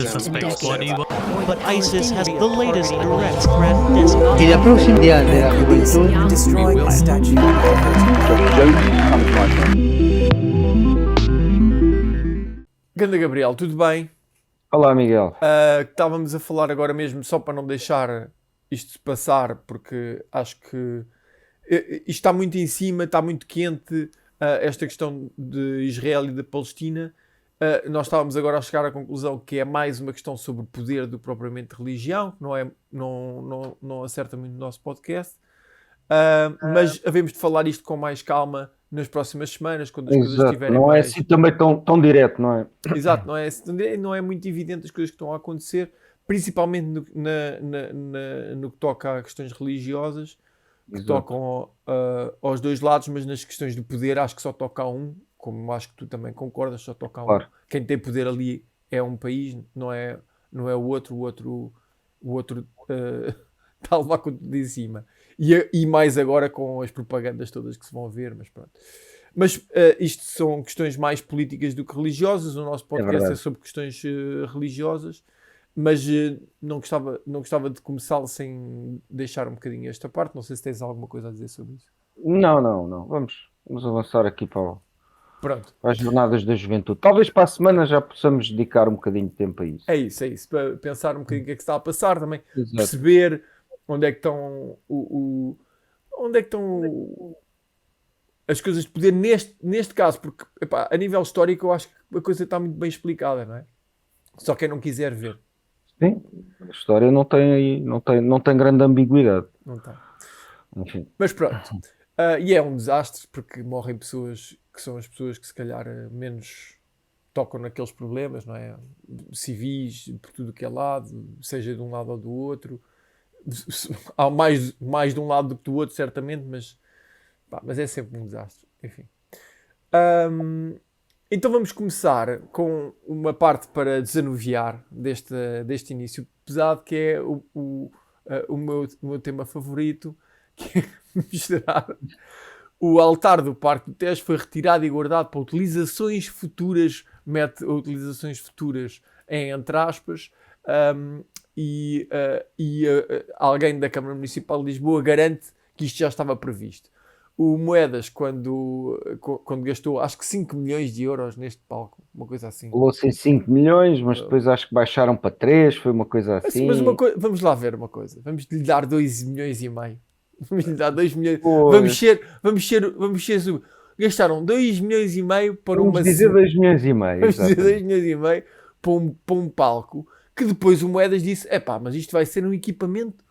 suspects bloody well. But ISIS has the latest direct threat designated. Y la próxima día de la juventud. Destroying the statue. Ganda Gabriel, tudo bem? Olá, Miguel. Estávamos a falar agora mesmo, só para não deixar isto passar, porque acho que isto está muito em cima, está muito quente, esta questão de Israel e da Palestina. Nós estávamos agora a chegar à conclusão que é mais uma questão sobre poder do que propriamente religião, que não acerta muito no nosso podcast. Mas havemos de falar isto com mais calma nas próximas semanas, quando as coisas estiverem não mais... é assim também tão direto, não é? Exato, não é muito evidente as coisas que estão a acontecer, principalmente no que toca a questões religiosas, que tocam aos dois lados, mas nas questões do poder acho que só toca a um, como acho que tu também concordas, só toca a um. Claro. Quem tem poder ali é um país, não é o outro está a levar com tudo em cima. E mais agora com as propagandas todas que se vão ver, mas pronto. Mas isto são questões mais políticas do que religiosas. O nosso podcast é sobre questões religiosas, mas não gostava de começá-lo sem deixar um bocadinho esta parte. Não sei se tens alguma coisa a dizer sobre isso. Não. Vamos avançar aqui para as jornadas da juventude. Talvez para a semana já possamos dedicar um bocadinho de tempo a isso. É isso. Para pensar um bocadinho o que é que está a passar também. Exato. Perceber onde é que estão as coisas de poder neste caso, porque a nível histórico eu acho que a coisa está muito bem explicada, não é? Só quem não quiser ver. Sim, a história não tem grande ambiguidade. Não está. Enfim. Mas pronto. E é um desastre porque morrem pessoas que são as pessoas que se calhar menos tocam naqueles problemas, não é? Civis, por tudo que é lado, seja de um lado ou do outro. Há mais de um lado do que do outro, certamente, mas é sempre um desastre. Enfim. Então vamos começar com uma parte para desanuviar deste início pesado, que é o meu tema favorito, que é mostrar o altar do Parque do Tejo foi retirado e guardado para utilizações futuras, mete utilizações futuras em entre aspas, alguém da Câmara Municipal de Lisboa garante que isto já estava previsto. O Moedas, quando gastou, acho que 5 milhões de euros neste palco, uma coisa assim. Falou-se em 5 milhões, mas depois acho que baixaram para 3, foi uma coisa assim. Mas vamos lá ver uma coisa. Vamos lhe dar 2 milhões e meio. Vamos lhe dar 2 milhões. Vamos ser. Gastaram 2 milhões e meio para Vamos dizer 2 milhões e meio. Vamos dizer 2 milhões e meio para um palco que depois o Moedas disse, mas isto vai ser um equipamento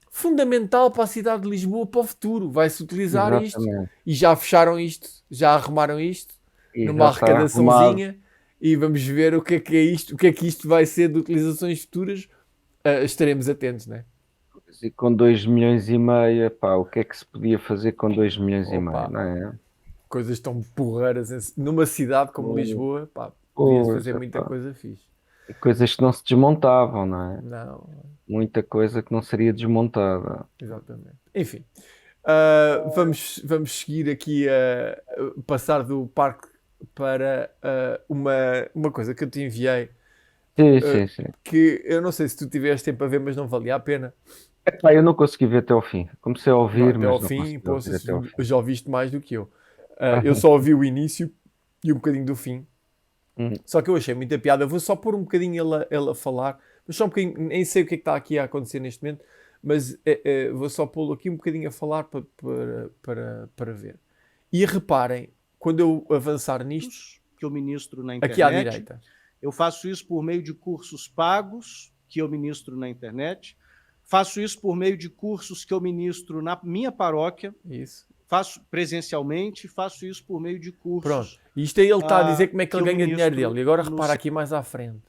fundamental para a cidade de Lisboa para o futuro. Vai-se utilizar isto. E já fecharam isto, já arrumaram isto numa arrecadaçãozinha e vamos ver o que é isto, o que é que isto vai ser de utilizações futuras. Estaremos atentos, não é? E com 2 milhões e meio, o que é que se podia fazer com 2 milhões e meio, não é? Coisas tão porreiras numa cidade como Lisboa, podia-se fazer muita coisa fixe. Coisas que não se desmontavam, não é? Não. Muita coisa que não seria desmontada. Exatamente. Enfim, vamos seguir aqui a passar do parque para uma coisa que eu te enviei. Sim. Que eu não sei se tu tiveste tempo a ver, mas não valia a pena. Eu não consegui ver até ao fim. Comecei a ouvir, mas até ao fim. fim. Já ouviste mais do que eu. Eu só ouvi o início e um bocadinho do fim. Só que eu achei muita piada. Eu vou só pôr um bocadinho ela a falar, mas só um bocadinho, nem sei o que é que está aqui a acontecer neste momento, mas vou só pô-lo aqui um bocadinho a falar para ver. E reparem, quando eu avançar nisto, que eu ministro na internet. Aqui à direita. Eu faço isso por meio de cursos pagos que eu ministro na internet. Faço isso por meio de cursos que eu ministro na minha paróquia. Isso. Faço presencialmente, faço isso por meio de cursos. Pronto. Isto aí ele está a dizer como é que ele ganha dinheiro dele. E agora no repara aqui mais à frente.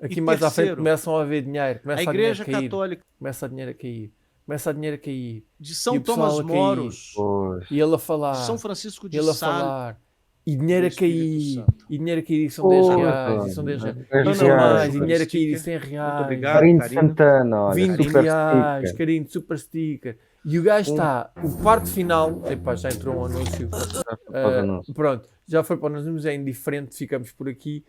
Aqui mais à frente começam a haver dinheiro. A Igreja Católica Começa a dinheiro a cair. de São Tomás Moros, E ele a falar. de São Francisco de Ele a Sales. falar. E dinheiro a do Espírito cair. Santo. E dinheiro a cair. E são 10 reais. E são 10 reais. Não mais. E dinheiro a cair. E 100 Muito reais. obrigado, Carinho de Karina. Santana, olha, 20 super reais. sticker. Carinho de super sticker. E o gajo está, o parte final, epá, já entrou um anúncio, pronto, já foi para nós, mas é indiferente, ficamos por aqui,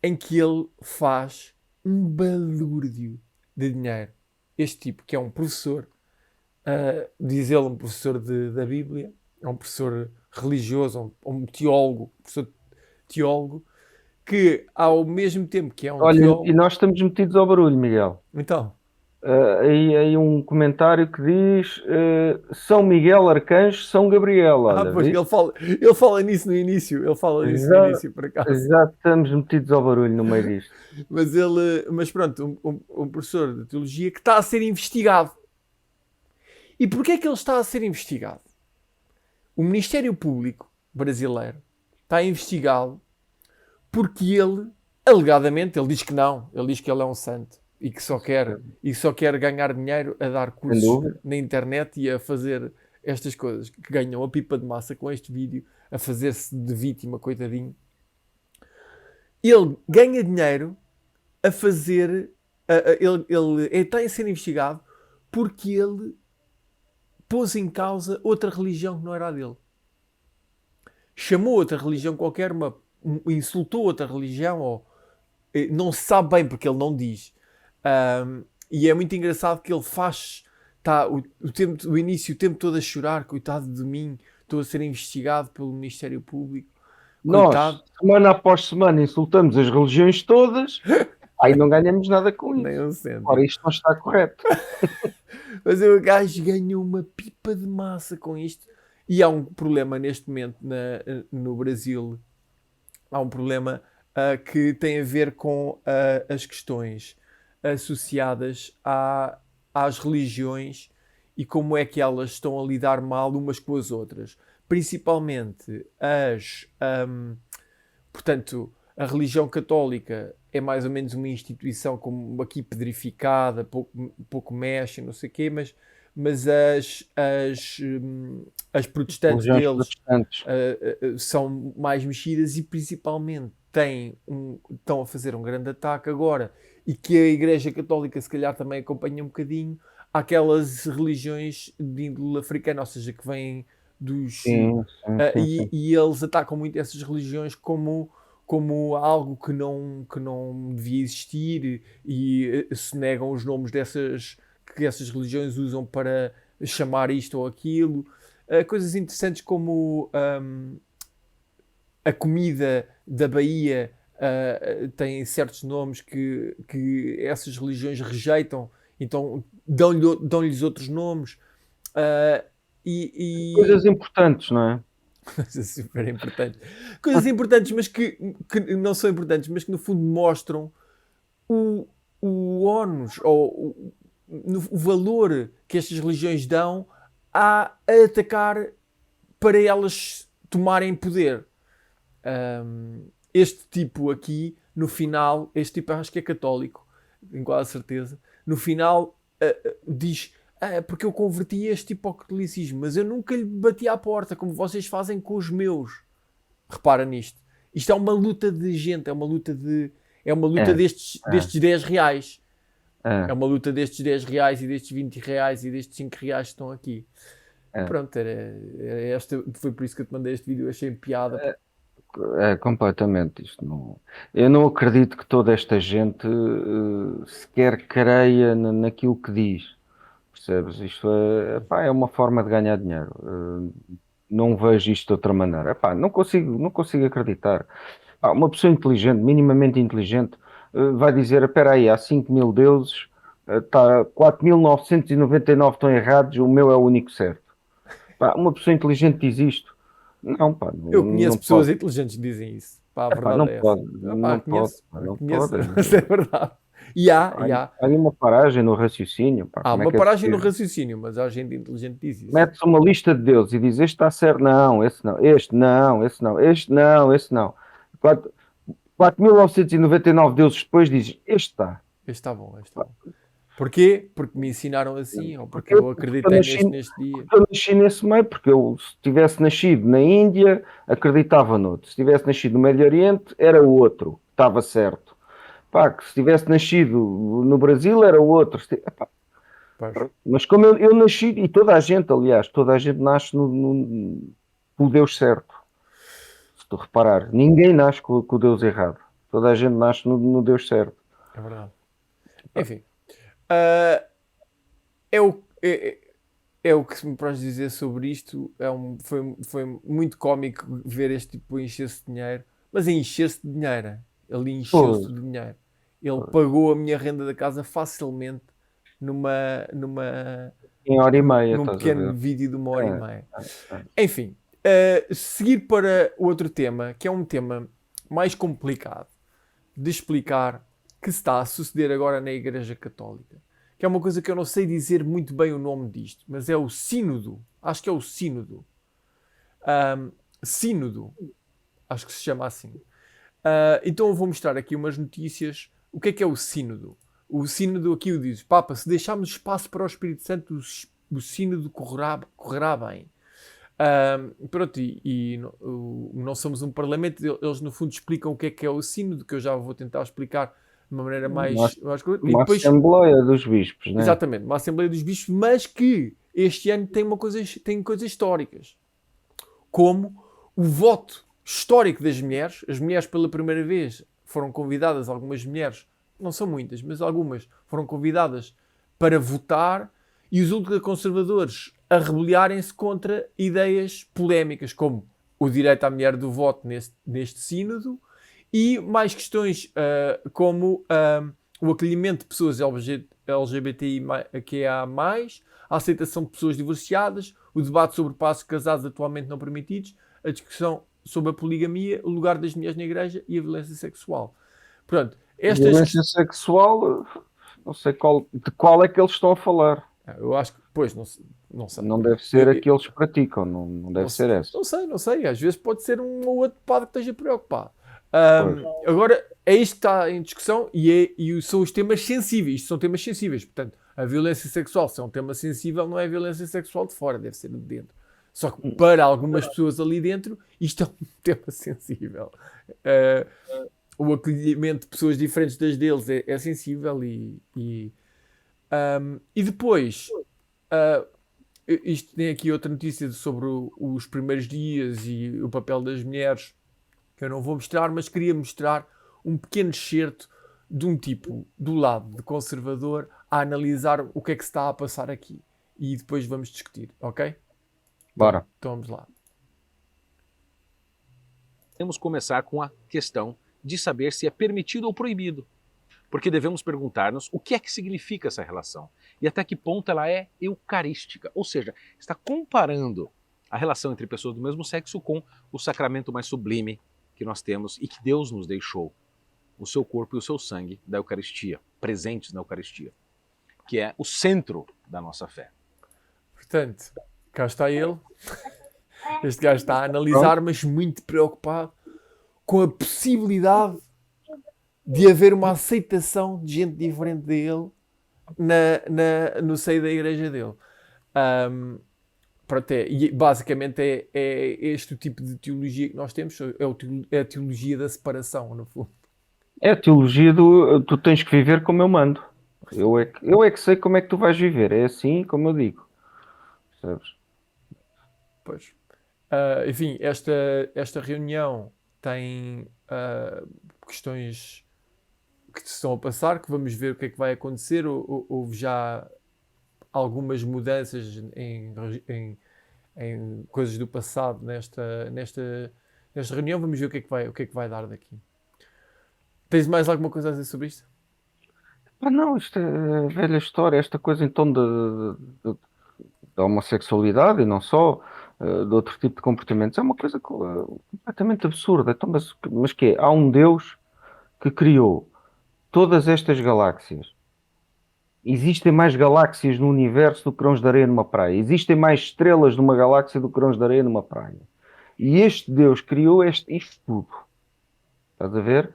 em que ele faz um balúrdio de dinheiro. Este tipo, que é um professor, diz ele, um professor da Bíblia, é um professor religioso, um teólogo, professor teólogo, que ao mesmo tempo que é um Olha, teólogo... e nós estamos metidos ao barulho, Miguel. Então, Aí um comentário que diz São Miguel Arcanjo, São Gabriel. Olha, pois, viste? ele fala nisso no início, por acaso. Já estamos metidos ao barulho no meio disto. Mas pronto, um professor de teologia que está a ser investigado. E porquê é que ele está a ser investigado? O Ministério Público brasileiro está a investigá-lo porque ele, alegadamente, ele diz que não, ele diz que ele é um santo e que só quer ganhar dinheiro a dar cursos na internet e a fazer estas coisas, que ganham a pipa de massa com este vídeo, a fazer-se de vítima, coitadinho. Ele ganha dinheiro a fazer... ele está a ser investigado porque ele pôs em causa outra religião que não era a dele. Chamou outra religião qualquer, insultou outra religião, ou não se sabe bem porque ele não diz. E é muito engraçado que ele faz... Está o início, o tempo todo a chorar, coitado de mim, estou a ser investigado pelo Ministério Público. Coitado. Nós, semana após semana, insultamos as religiões todas, aí não ganhamos nada com isso. Nem um cêntimo. Ora, isto não está correto. Mas o gajo ganhou uma pipa de massa com isto. E há um problema neste momento no Brasil. Há um problema que tem a ver com as questões associadas às religiões e como é que elas estão a lidar mal umas com as outras. Principalmente portanto, a religião católica é mais ou menos uma instituição como aqui pedrificada, pouco mexe, não sei o quê, mas as protestantes deles são mais mexidas e principalmente estão a fazer um grande ataque agora, e que a Igreja Católica se calhar também acompanha um bocadinho, àquelas religiões de índole africana, ou seja, que vêm dos... Sim. E eles atacam muito essas religiões como algo que não devia existir, e se negam os nomes que essas religiões usam para chamar isto ou aquilo. Coisas interessantes como a comida da Bahia tem certos nomes que essas religiões rejeitam, então dão-lhes outros nomes. Coisas importantes, não é? Coisas super importantes. Coisas importantes, mas que não são importantes, mas que no fundo mostram o ónus, ou o valor que estas religiões dão a atacar para elas tomarem poder. Este tipo aqui, no final, este tipo acho que é católico, tenho quase certeza, no final diz... porque eu converti este tipo ao catolicismo, mas eu nunca lhe bati à porta, como vocês fazem com os meus. Repara nisto. Isto é uma luta de gente, é uma luta destes 10 reais. É uma luta destes 10 reais e destes 20 reais e destes 5 reais que estão aqui. Pronto, foi por isso que eu te mandei este vídeo, achei piada. Completamente. Eu não acredito que toda esta gente sequer creia naquilo que diz. Percebes? Isto é uma forma de ganhar dinheiro. Não vejo isto de outra maneira. Não consigo acreditar. Uma pessoa inteligente, minimamente inteligente, vai dizer, espera aí, há 5.000 deuses, 4.999 estão errados, o meu é o único certo. Uma pessoa inteligente diz isto. Não, eu conheço pessoas inteligentes que dizem isso. A verdade não é pode, essa. não conheço, pode. Mas é verdade. Há uma paragem no raciocínio. Há uma paragem no raciocínio, mas há gente inteligente que diz isso. Mete-se uma lista de deuses e diz, este está certo, não, esse não, este não, esse não, este não, esse não. 4.999 deuses depois dizes, este está. Este está bom, este está bom. Porquê? Porque me ensinaram assim, ou porque eu acreditei neste dia. Porque eu nasci nesse meio, porque eu, se tivesse nascido na Índia, acreditava noutro. Se tivesse nascido no Médio Oriente, era o outro, estava certo. Que se tivesse nascido no Brasil, era o outro. Mas como eu nasci, e toda a gente nasce com o Deus certo. Se tu reparar, ninguém nasce com o Deus errado. Toda a gente nasce no Deus certo. É verdade. Enfim, ah, é o que me podes dizer sobre isto. Foi muito cómico ver este tipo encher-se de dinheiro, mas encher-se de dinheiro. Ele encheu-se Pois, de dinheiro. Ele pois. pagou a minha renda da casa facilmente numa, Em hora e meia, num estás a pequeno ver? vídeo de 1 hora e É, meia. é. Enfim, seguir para o outro tema, que é um tema mais complicado de explicar, que se está a suceder agora na Igreja Católica. Que é uma coisa que eu não sei dizer muito bem o nome disto, mas é o Sínodo. Acho que é o Sínodo. Sínodo. Acho que se chama assim. Então eu vou mostrar aqui umas notícias. O que é o Sínodo? O Sínodo aqui o diz: Papa, se deixarmos espaço para o Espírito Santo, o Sínodo correrá bem. Pronto, não somos um parlamento, eles no fundo explicam o que é o Sínodo, que eu já vou tentar explicar de uma maneira Uma, mais curta. E uma depois, Assembleia dos Bispos, né? exatamente, uma Assembleia dos Bispos, mas que este ano tem coisas históricas, como o voto histórico das mulheres. As mulheres pela primeira vez foram convidadas, algumas mulheres, não são muitas, mas algumas foram convidadas para votar, e os ultraconservadores a rebeliarem-se contra ideias polémicas, como o direito à mulher do voto neste sínodo, e mais questões como o acolhimento de pessoas LGBTIQA+, a aceitação de pessoas divorciadas, o debate sobre passos casados atualmente não permitidos, a discussão sobre a poligamia, o lugar das mulheres na igreja e a violência sexual. Portanto, Violência sexual, não sei de qual é que eles estão a falar. eu acho que, pois, não sei. Não deve ser a que eles praticam, não deve ser essa. Não sei. Às vezes pode ser um ou outro padre que esteja preocupado. Pois. Agora, é isto que está em discussão e são os temas sensíveis. Isto são temas sensíveis. Portanto, a violência sexual, se é um tema sensível, não é a violência sexual de fora, deve ser de dentro. Só que para algumas pessoas ali dentro, isto é um tema sensível. O acolhimento de pessoas diferentes das deles é sensível e depois... isto tem aqui outra notícia sobre os primeiros dias e o papel das mulheres, que eu não vou mostrar, mas queria mostrar um pequeno excerto de um tipo do lado de conservador a analisar o que é que se está a passar aqui. E depois vamos discutir, ok? Bora. Então vamos lá. Devemos começar com a questão de saber se é permitido ou proibido. Porque devemos perguntar-nos o que é que significa essa relação e até que ponto ela é eucarística, ou seja, está comparando a relação entre pessoas do mesmo sexo com o sacramento mais sublime que nós temos e que Deus nos deixou, o seu corpo e o seu sangue da Eucaristia, presentes na Eucaristia, que é o centro da nossa fé. Portanto, cá está ele. Este gajo está a analisar, mas muito preocupado com a possibilidade de haver uma aceitação de gente diferente dele no seio da igreja dele. Pronto, e basicamente é este o tipo de teologia que nós temos, é a teologia da separação, no fundo. É a teologia tu tens que viver como eu mando. Eu é que sei como é que tu vais viver. É assim como eu digo. Percebes? Pois. Enfim, esta reunião tem questões que se estão a passar, que vamos ver o que é que vai acontecer. Houve já algumas mudanças em coisas do passado nesta reunião. Vamos ver o que é que vai dar daqui. Tens mais alguma coisa a dizer sobre isto? Não, isto é velha história. Esta coisa então da homossexualidade e não só, de outro tipo de comportamentos, é uma coisa completamente absurda. Então, mas que é? Há um Deus que criou todas estas galáxias. Existem mais galáxias no universo do que grãos de areia numa praia. Existem mais estrelas numa galáxia do que grãos de areia numa praia. E este Deus criou isto tudo. Estás a ver?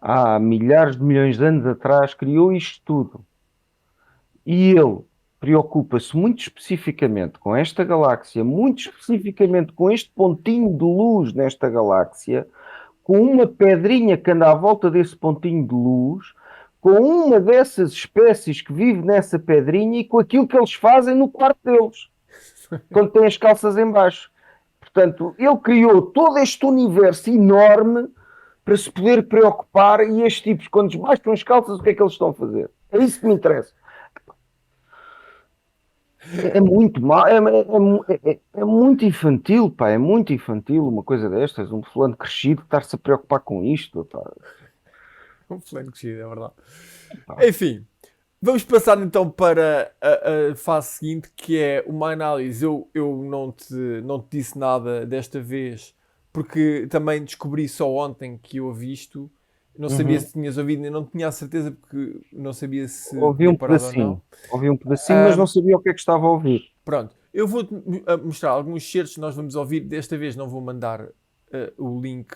Há milhares de milhões de anos atrás criou isto tudo. E ele preocupa-se muito especificamente com esta galáxia, muito especificamente com este pontinho de luz nesta galáxia, com uma pedrinha que anda à volta desse pontinho de luz, com uma dessas espécies que vive nessa pedrinha e com aquilo que eles fazem no quarto deles, quando têm as calças em baixo. Portanto, ele criou todo este universo enorme para se poder preocupar, e estes tipos, quando desbaixam as calças, o que é que eles estão a fazer? É isso que me interessa. É muito mal, é muito infantil, pá, é muito infantil uma coisa destas, um fulano crescido estar-se a preocupar com isto, pá. Um fulano crescido, é verdade. Pá. Enfim, vamos passar então para a fase seguinte, que é uma análise. Eu não te disse nada desta vez, porque também descobri só ontem que eu ouvi isto. Não sabia se tinhas ouvido, eu não tinha a certeza, porque não sabia se Ouvi tinha um parado ou não. pedacinho, mas não sabia o que é que estava a ouvir. Pronto, eu vou-te mostrar alguns certos que nós vamos ouvir. Desta vez não vou mandar o link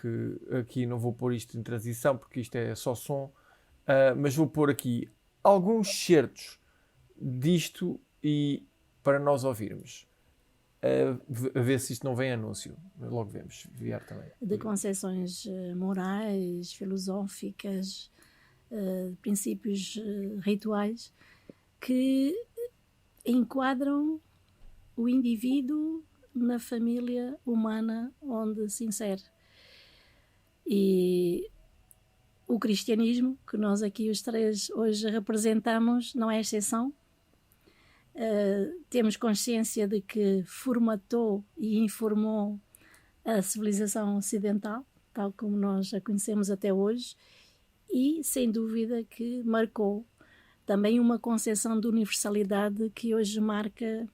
aqui, não vou pôr isto em transição, porque isto é só som, mas vou pôr aqui alguns certos disto e para nós ouvirmos. A ver se isto não vem anúncio. Logo vemos, vier também. De concepções morais, filosóficas, princípios rituais que enquadram o indivíduo na família humana onde se insere. E o cristianismo, que nós aqui os três hoje representamos, não é exceção. Temos consciência de que formatou e informou a civilização ocidental, tal como nós a conhecemos até hoje, e sem dúvida que marcou também uma concepção de universalidade que hoje marca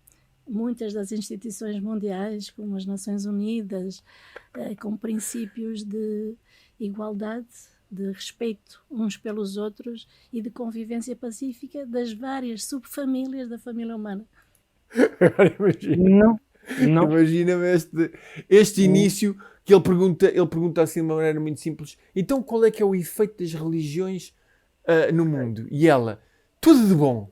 muitas das instituições mundiais, como as Nações Unidas, com princípios de igualdade, de respeito uns pelos outros e de convivência pacífica das várias subfamílias da família humana. Agora imagina. Não. Imagina-me este início que ele pergunta assim de uma maneira muito simples. Então qual é que é o efeito das religiões no mundo? E ela, tudo de bom.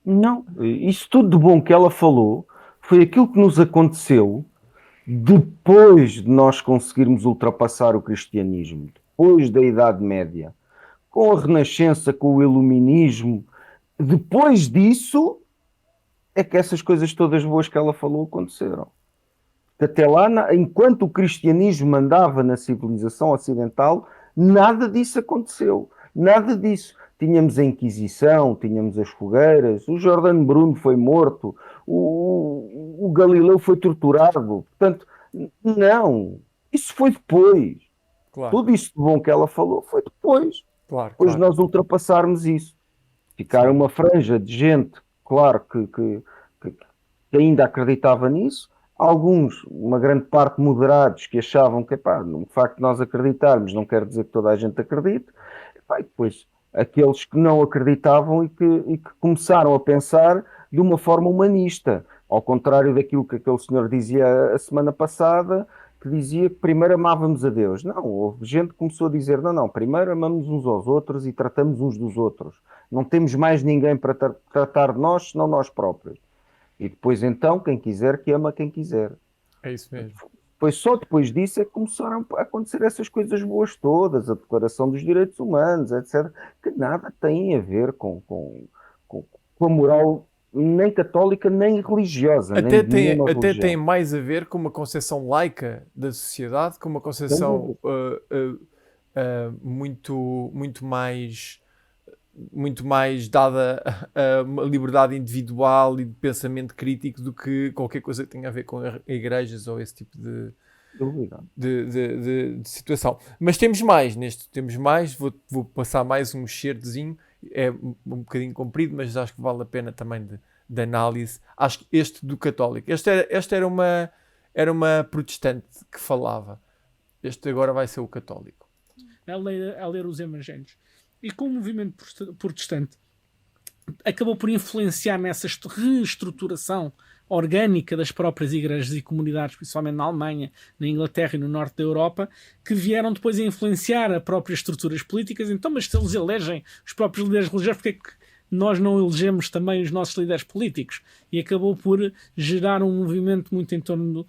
Não, isso tudo de bom que ela falou foi aquilo que nos aconteceu depois de nós conseguirmos ultrapassar o cristianismo, depois da Idade Média, com a Renascença, com o Iluminismo. Depois disso é que essas coisas todas boas que ela falou aconteceram. Até lá, enquanto o cristianismo mandava na civilização ocidental, nada disso aconteceu. Nada disso. Tínhamos a Inquisição, tínhamos as fogueiras, o Jordano Bruno foi morto, o Galileu foi torturado. Portanto, não. Isso foi depois. Claro. Tudo isso de bom que ela falou foi depois. Claro, Depois de nós ultrapassarmos isso. Ficar uma franja de gente, claro, que ainda acreditava nisso. Alguns, uma grande parte moderados, que achavam que, pá, no facto de nós acreditarmos não quer dizer que toda a gente acredite. E depois, aqueles que não acreditavam e que começaram a pensar de uma forma humanista. Ao contrário daquilo que aquele senhor dizia a semana passada, que dizia que primeiro amávamos a Deus. Não, houve gente que começou a dizer, não, primeiro amamos uns aos outros e tratamos uns dos outros. Não temos mais ninguém para tratar de nós, senão nós próprios. E depois então, quem quiser que ama quem quiser. É isso mesmo. Foi só depois disso é que começaram a acontecer essas coisas boas todas, a Declaração dos Direitos Humanos, etc., que nada têm a ver com a moral nem católica nem religiosa. Até tem mais a ver com uma concepção laica da sociedade, com uma concepção muito mais dada a uma liberdade individual e de pensamento crítico do que qualquer coisa que tenha a ver com igrejas ou esse tipo de situação. Mas temos mais, vou passar mais um certozinho, é um bocadinho comprido, mas acho que vale a pena também de análise. Acho que este do católico, este era uma protestante que falava, este agora vai ser o católico. A ler os evangelhos. E com o movimento protestante acabou por influenciar nessa reestruturação orgânica das próprias igrejas e comunidades, principalmente na Alemanha, na Inglaterra e no norte da Europa, que vieram depois a influenciar as próprias estruturas políticas. Então, mas se eles elegem os próprios líderes religiosos, porque é que nós não elegemos também os nossos líderes políticos? E acabou por gerar um movimento muito em torno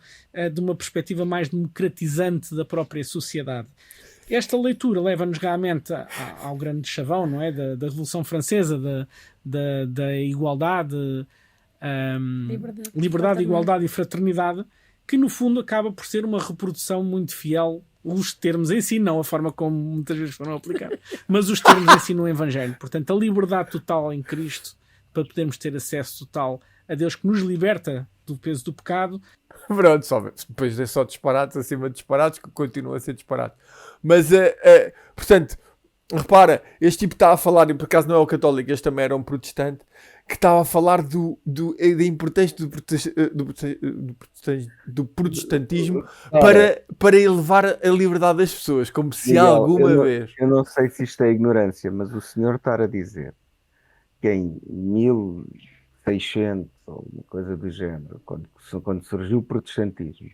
de uma perspectiva mais democratizante da própria sociedade. Esta leitura leva-nos realmente ao grande chavão, não é? Da Revolução Francesa, da igualdade, liberdade, igualdade e fraternidade, que no fundo acaba por ser uma reprodução muito fiel os termos em si, não a forma como muitas vezes foram aplicados, mas os termos em si no Evangelho. Portanto, a liberdade total em Cristo, para podermos ter acesso total a Deus que nos liberta do peso do pecado. Pronto, só, depois é só disparates acima de disparates, que continua a ser disparate. Mas, portanto, repara, este tipo está a falar, e por acaso não é o católico, este também era um protestante, que estava a falar da importância do protestantismo para elevar a liberdade das pessoas, como se Miguel, alguma vez... Eu não sei se isto é ignorância, mas o senhor estar a dizer que em 1600 ou uma coisa do género, quando surgiu o protestantismo,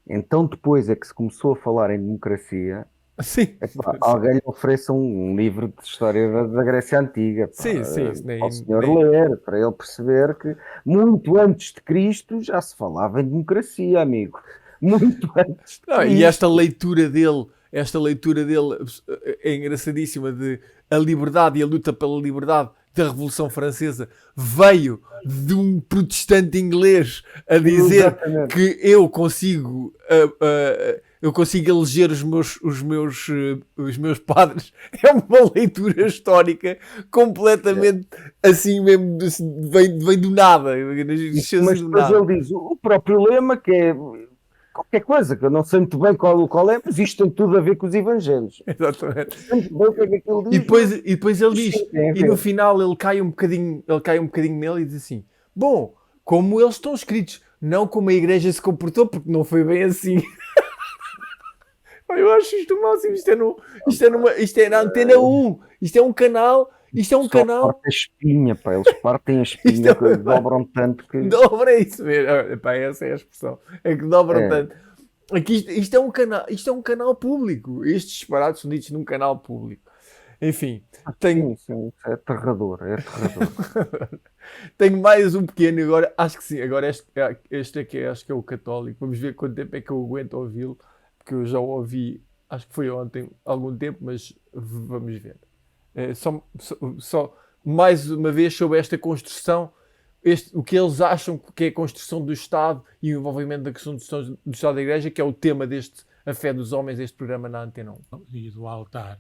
então depois é que se começou a falar em democracia. Sim. Alguém lhe ofereça um livro de história da Grécia Antiga para o senhor ler, para ele perceber que muito antes de Cristo já se falava em democracia, amigo. Muito antes de Cristo. E esta leitura dele é engraçadíssima, de a liberdade e a luta pela liberdade da Revolução Francesa veio de um protestante inglês a dizer que eu consigo eleger os meus padres. É uma leitura histórica completamente assim mesmo, vem do nada. Mas depois ele diz o próprio lema, que é qualquer coisa, que eu não sei muito bem qual é, mas isto tem tudo a ver com os evangelhos. Exatamente. E depois ele diz, e no final ele cai um bocadinho nele e diz assim: bom, como eles estão escritos, não como a igreja se comportou, porque não foi bem assim. Eu acho isto o máximo. Isto é na Antena 1. Isto é um canal. Parte a espinha, pá. Eles partem a espinha, que dobram tanto que... Dobra isso mesmo. Pá, essa é a expressão. É que dobram tanto. Aqui, isto é um canal público. Estes disparados são ditos num canal público. Enfim. Sim, é aterrador. Tenho mais um pequeno agora. Acho que sim. Agora este aqui acho que é o católico. Vamos ver quanto tempo é que eu aguento ouvi-lo. Porque eu já o ouvi, acho que foi ontem, algum tempo, mas vamos ver. Só mais uma vez sobre esta construção, o que eles acham que é a construção do Estado e o envolvimento da questão do Estado da Igreja, que é o tema deste A Fé dos Homens, este programa na Antena 1. E do altar.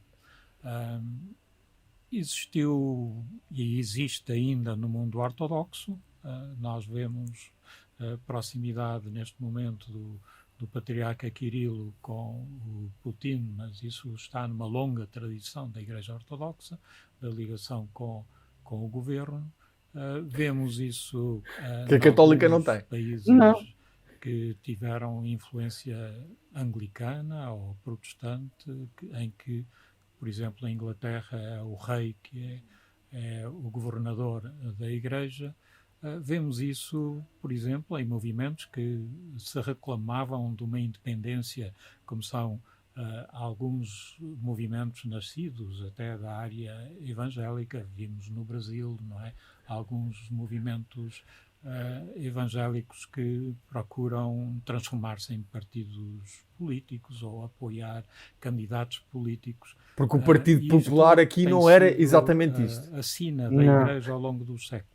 Existiu e existe ainda no mundo ortodoxo. Nós vemos a proximidade neste momento do patriarca Quirilo com o Putin, mas isso está numa longa tradição da Igreja Ortodoxa, da ligação com o governo. Vemos isso que a católica não tem. Países que tiveram influência anglicana ou protestante, em que, por exemplo, na Inglaterra é o rei que é o governador da Igreja. Vemos isso, por exemplo, em movimentos que se reclamavam de uma independência, como são alguns movimentos nascidos até da área evangélica. Vimos no Brasil, não é? Alguns movimentos evangélicos que procuram transformar-se em partidos políticos ou apoiar candidatos políticos. Porque o Partido Popular aqui não era exatamente isto. A sina da Igreja ao longo dos séculos.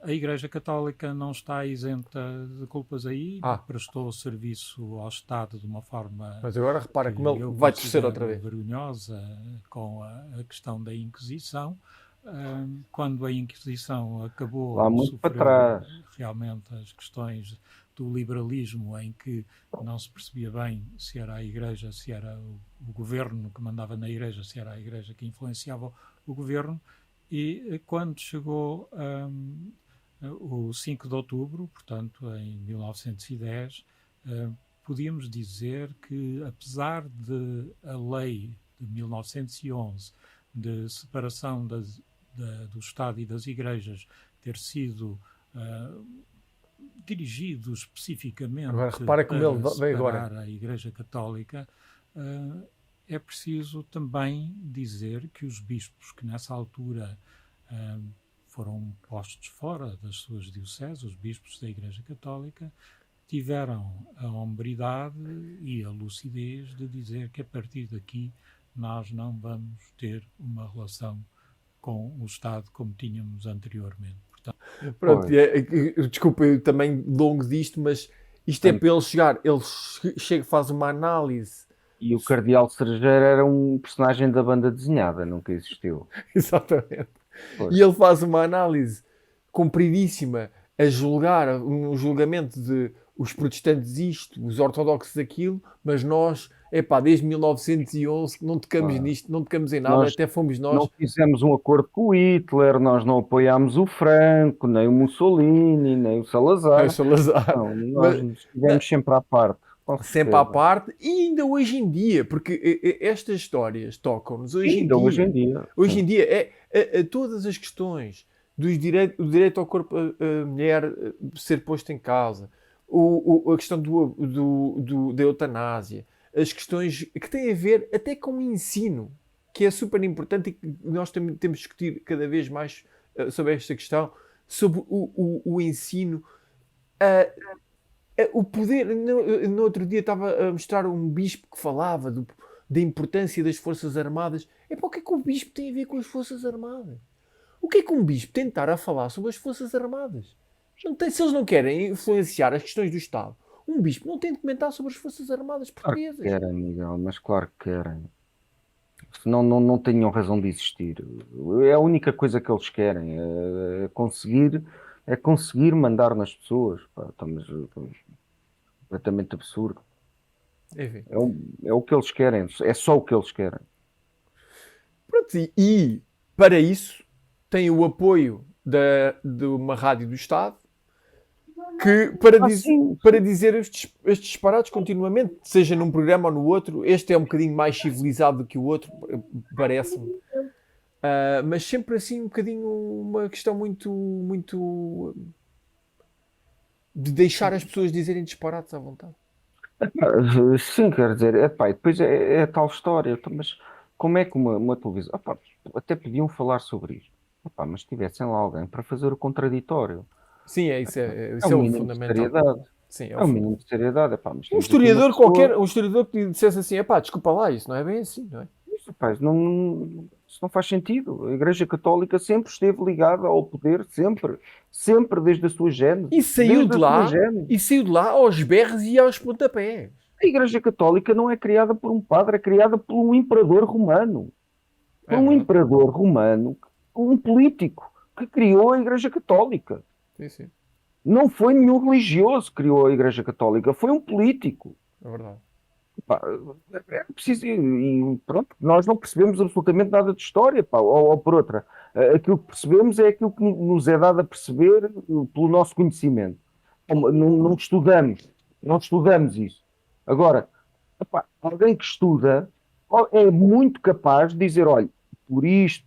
A Igreja Católica não está isenta de culpas aí, prestou serviço ao Estado de uma forma... Mas agora repara como ele vai torcer outra vez. Vergonhosa com a questão da Inquisição. Quando a Inquisição acabou, lá muito para trás, realmente as questões do liberalismo, em que não se percebia bem se era a Igreja, se era o governo que mandava na Igreja, se era a Igreja que influenciava o governo. E quando chegou o 5 de outubro, portanto, em 1910, podíamos dizer que, apesar de a lei de 1911 de separação do Estado e das Igrejas ter sido dirigido especificamente agora, repara como ele veio agora. A Igreja Católica, é preciso também dizer que os bispos que nessa altura foram postos fora das suas dioceses, os bispos da Igreja Católica, tiveram a hombridade e a lucidez de dizer que a partir daqui nós não vamos ter uma relação com o Estado como tínhamos anteriormente. Portanto, pronto, desculpa, eu também longo disto, mas Isto é para ele chegar, ele chega, faz uma análise. E o Cardeal Cerejeiro era um personagem da banda desenhada, nunca existiu. Exatamente. Pois. E ele faz uma análise compridíssima a julgar, um julgamento de os protestantes isto, os ortodoxos aquilo, mas nós, desde 1911 não tocamos nisto, não tocamos em nada, Nós até fomos nós. Não fizemos um acordo com o Hitler, nós não apoiámos o Franco, nem o Mussolini, nem o Salazar. O Salazar. Não, nós estivemos sempre à parte. Sempre à parte, e ainda hoje em dia, porque estas histórias tocam-nos hoje em dia. Hoje em dia, todas as questões do direito ao corpo da mulher ser posto em causa, a questão da eutanásia, as questões que têm a ver até com o ensino, que é super importante e que nós também temos de discutir cada vez mais sobre esta questão, sobre o ensino. O poder, no outro dia estava a mostrar um bispo que falava da importância das Forças Armadas. O que é que o bispo tem a ver com as Forças Armadas? O que é que um bispo tem de estar a falar sobre as Forças Armadas? Se eles não querem influenciar as questões do Estado, um bispo não tem de comentar sobre as Forças Armadas portuguesas. Claro que querem, Miguel, mas claro que querem. Senão não tinham razão de existir. É a única coisa que eles querem, é conseguir mandar nas pessoas. Estamos completamente absurdo. Enfim. É o que eles querem, é só o que eles querem. Pronto, e para isso tem o apoio de uma rádio do Estado que para dizer estes disparates continuamente, seja num programa ou no outro. Este é um bocadinho mais civilizado do que o outro, parece-me. Mas sempre assim um bocadinho uma questão muito de deixar as pessoas dizerem disparates à vontade. Sim, quer dizer, depois é a tal história, mas como é que uma televisão, até podiam falar sobre isto, mas tivessem lá alguém para fazer o contraditório. Sim, isso é o fundamental. Sim, é o mínimo de seriedade. Um historiador qualquer, um historiador que dissesse assim, desculpa lá, isso não é bem assim, não é? Isso não faz sentido. A Igreja Católica sempre esteve ligada ao poder, sempre desde a sua gênese. E saiu de lá aos berros e aos pontapés. A Igreja Católica não é criada por um padre, é criada por um imperador romano. Imperador romano, um político que criou a Igreja Católica. Sim. Não foi nenhum religioso que criou a Igreja Católica, foi um político. É verdade. É preciso, e pronto, nós não percebemos absolutamente nada de história, ou por outra, aquilo que percebemos é aquilo que nos é dado a perceber pelo nosso conhecimento. Não estudamos isso. Agora, alguém que estuda é muito capaz de dizer, olha, por isto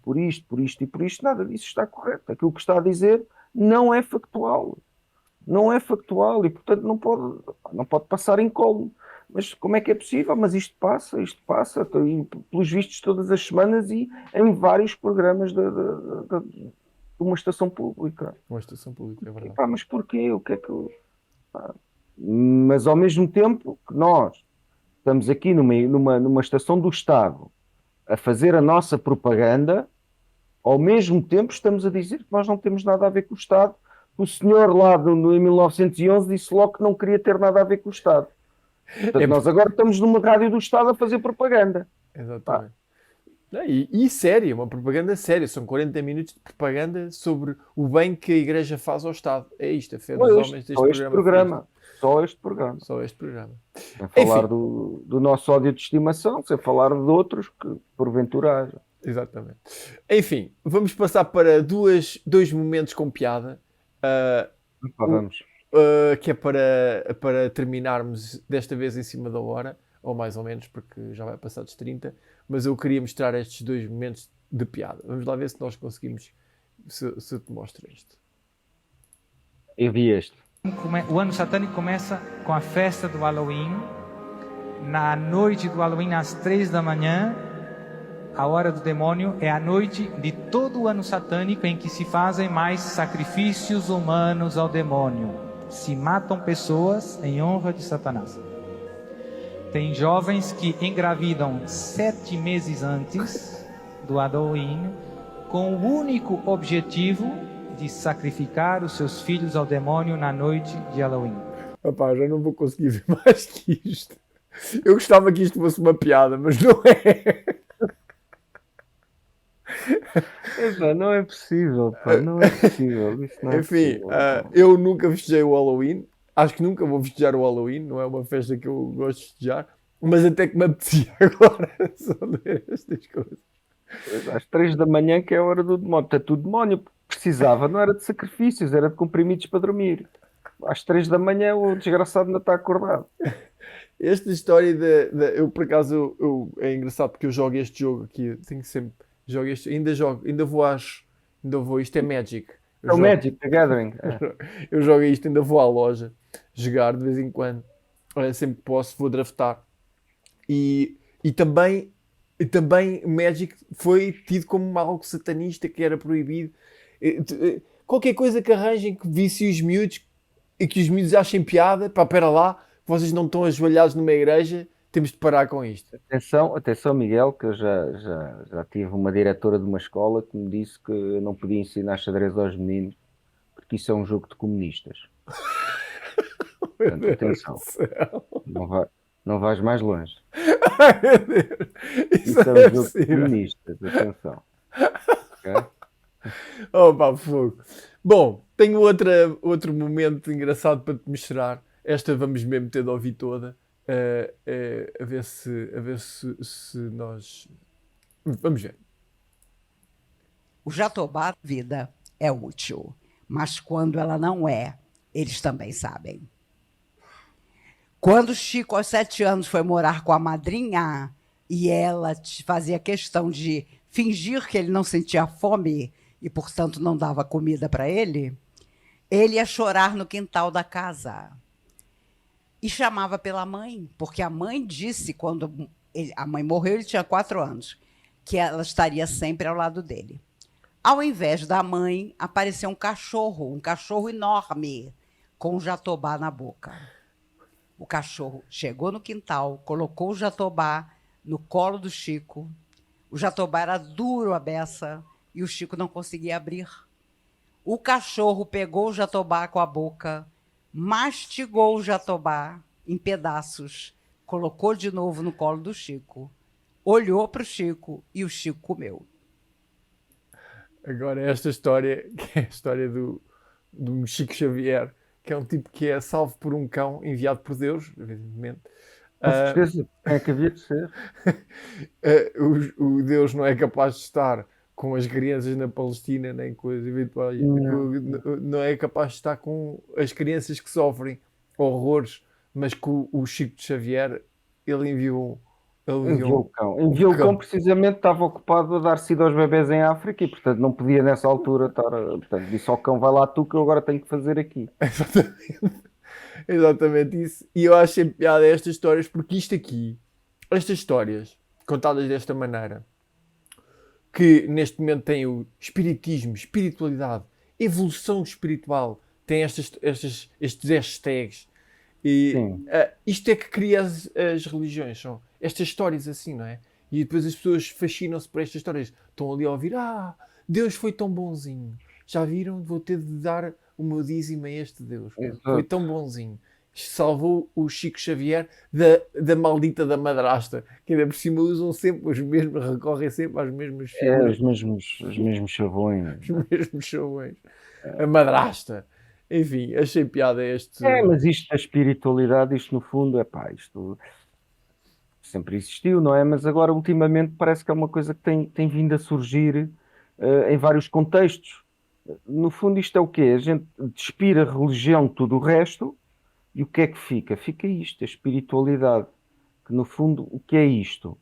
e por isto, nada disso está correto. Aquilo que está a dizer não é factual. Não é factual e, portanto, não pode passar incólume. Mas como é que é possível? Mas isto passa, e, pelos vistos, todas as semanas e em vários programas de uma estação pública. Uma estação pública, é verdade. Mas porquê? O que é que... Mas, ao mesmo tempo que nós estamos aqui numa estação do Estado a fazer a nossa propaganda, ao mesmo tempo estamos a dizer que nós não temos nada a ver com o Estado. O senhor lá em 1911 disse logo que não queria ter nada a ver com o Estado. Portanto, nós agora estamos numa rádio do Estado a fazer propaganda. Exatamente. E séria, uma propaganda séria. São 40 minutos de propaganda sobre o bem que a Igreja faz ao Estado. É isto, a fé dos homens deste programa. Só este programa. Sem falar do nosso ódio de estimação, sem falar de outros que porventura haja. Exatamente. Enfim, vamos passar para dois momentos com piada. Vamos. Que é para terminarmos desta vez em cima da hora, ou mais ou menos, porque já vai passar dos 30, mas eu queria mostrar estes dois momentos de piada. Vamos lá ver se nós conseguimos, se eu te mostro isto. Eu vi este. O ano satânico começa com a festa do Halloween. Na noite do Halloween, às 3 da manhã, a hora do demônio, é a noite de todo o ano satânico em que se fazem mais sacrifícios humanos ao demônio. Se matam pessoas em honra de Satanás. Tem jovens que engravidam 7 meses antes do Halloween, com o único objetivo de sacrificar os seus filhos ao demônio na noite de Halloween. Epá, já não vou conseguir ver mais que isto. Eu gostava que isto fosse uma piada, mas não é. Epá, não é possível, pá, não é possível. Isso não é Enfim, possível. eu nunca festejei o Halloween. Acho que nunca vou festejar o Halloween. Não é uma festa que eu gosto de festejar. Mas até que me apetecia agora só ler estas coisas. Às 3 da manhã, que é a hora do demónio. Portanto, o demónio precisava, não era de sacrifícios, era de comprimidos para dormir. Às 3 da manhã, o desgraçado não está acordado. Esta história eu por acaso é engraçado porque eu jogo este jogo aqui, tenho sempre jogo este, ainda vou, isto é Magic. É o Magic, The Gathering. Eu jogo isto, ainda vou à loja jogar de vez em quando. Sempre que posso, vou draftar. E também Magic foi tido como algo satanista que era proibido. Qualquer coisa que arranjem que vicie os miúdos e que os miúdos achem piada, pá, pera lá, vocês não estão ajoelhados numa igreja, temos de parar com isto. Atenção, Miguel, que eu já tive uma diretora de uma escola que me disse que eu não podia ensinar xadrez aos meninos porque isso é um jogo de comunistas. Portanto, atenção. Não vais mais longe. Ai, meu Deus. Isso é um jogo de comunistas, atenção. Okay? Oh, pá, fogo. Bom, tenho outro momento engraçado para te mostrar. Esta vamos mesmo ter de ouvir toda. A ver se nós... Vamos ver. O jatobá da vida é útil, mas quando ela não é, eles também sabem. Quando Chico, aos 7 anos, foi morar com a madrinha e ela fazia questão de fingir que ele não sentia fome e, portanto, não dava comida para ele, ele ia chorar no quintal da casa. E chamava pela mãe, porque a mãe disse, quando a mãe morreu, ele tinha 4 anos, que ela estaria sempre ao lado dele. Ao invés da mãe, apareceu um cachorro enorme, com um jatobá na boca. O cachorro chegou no quintal, colocou o jatobá no colo do Chico. O jatobá era duro a beça e o Chico não conseguia abrir. O cachorro pegou o jatobá com a boca, mastigou o jatobá em pedaços, colocou de novo no colo do Chico, olhou para o Chico e o Chico comeu. Agora esta história, que é a história do Chico Xavier, que é um tipo que é salvo por um cão enviado por Deus, evidentemente. Com certeza, é que havia de ser. O Deus não é capaz de estar com as crianças na Palestina, nem com as eventuais. Não é capaz de estar com as crianças que sofrem horrores, mas com o Chico de Xavier, ele enviou o cão. Enviou o cão, precisamente, estava ocupado a dar sida aos bebés em África e, portanto, não podia nessa altura estar. Portanto, disse ao cão: vai lá tu, que eu agora tenho que fazer aqui. Exatamente isso. E eu acho sempre piada estas histórias, porque estas histórias contadas desta maneira, que neste momento tem o espiritismo, espiritualidade, evolução espiritual, tem estes hashtags. E isto é que cria as religiões, são estas histórias assim, não é? E depois as pessoas fascinam-se por estas histórias. Estão ali a ouvir: Deus foi tão bonzinho. Já viram? Vou ter de dar o meu dízimo a este Deus. Exato. Foi tão bonzinho. Salvou o Chico Xavier da maldita da madrasta, que ainda por cima usam sempre os mesmos, recorrem sempre às mesmas figuras. Os mesmos chavões. Os mesmos chavões. A madrasta. Enfim, achei piada este... mas isto da espiritualidade, isto no fundo, isto sempre existiu, não é? Mas agora, ultimamente, parece que é uma coisa que tem vindo a surgir em vários contextos. No fundo, isto é o quê? A gente despira a religião de tudo o resto e o que é que fica? Fica isto, a espiritualidade. Que, no fundo, o que é isto?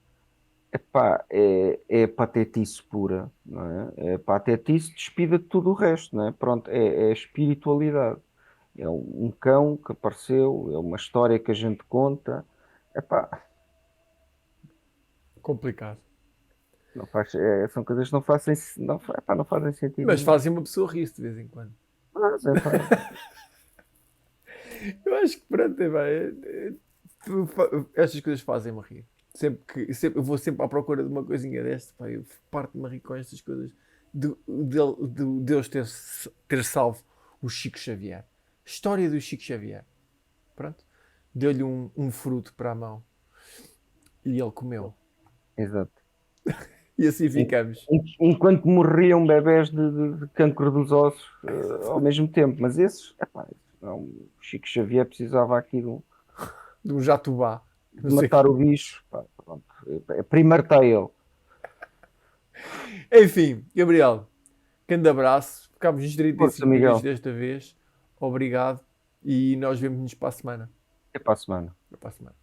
É patetice pura, não é? É patetice despida de tudo o resto, não é? Pronto, é a espiritualidade. É um cão que apareceu, é uma história que a gente conta. Complicado. Não faz, são coisas que não fazem sentido. Mas fazem uma pessoa rir de vez em quando. Eu acho que pronto, estas coisas fazem-me rir. Eu vou sempre à procura de uma coisinha desta, eu parto-me a rir com estas coisas de Deus ter salvo o Chico Xavier. História do Chico Xavier. pronto, deu-lhe um fruto para a mão e ele comeu. Exato. E assim ficamos. Enquanto morriam bebés de cancro dos ossos ao mesmo tempo. Mas esses, epá, não, o Chico Xavier precisava aqui De um jatubá. de matar o bicho. Pá, pronto. Primartei ele. Enfim, Gabriel, grande abraço. Ficámos nos 35 Força, Miguel. minutos desta vez. Obrigado. E nós vemos-nos para a semana. É para a semana. Para a semana.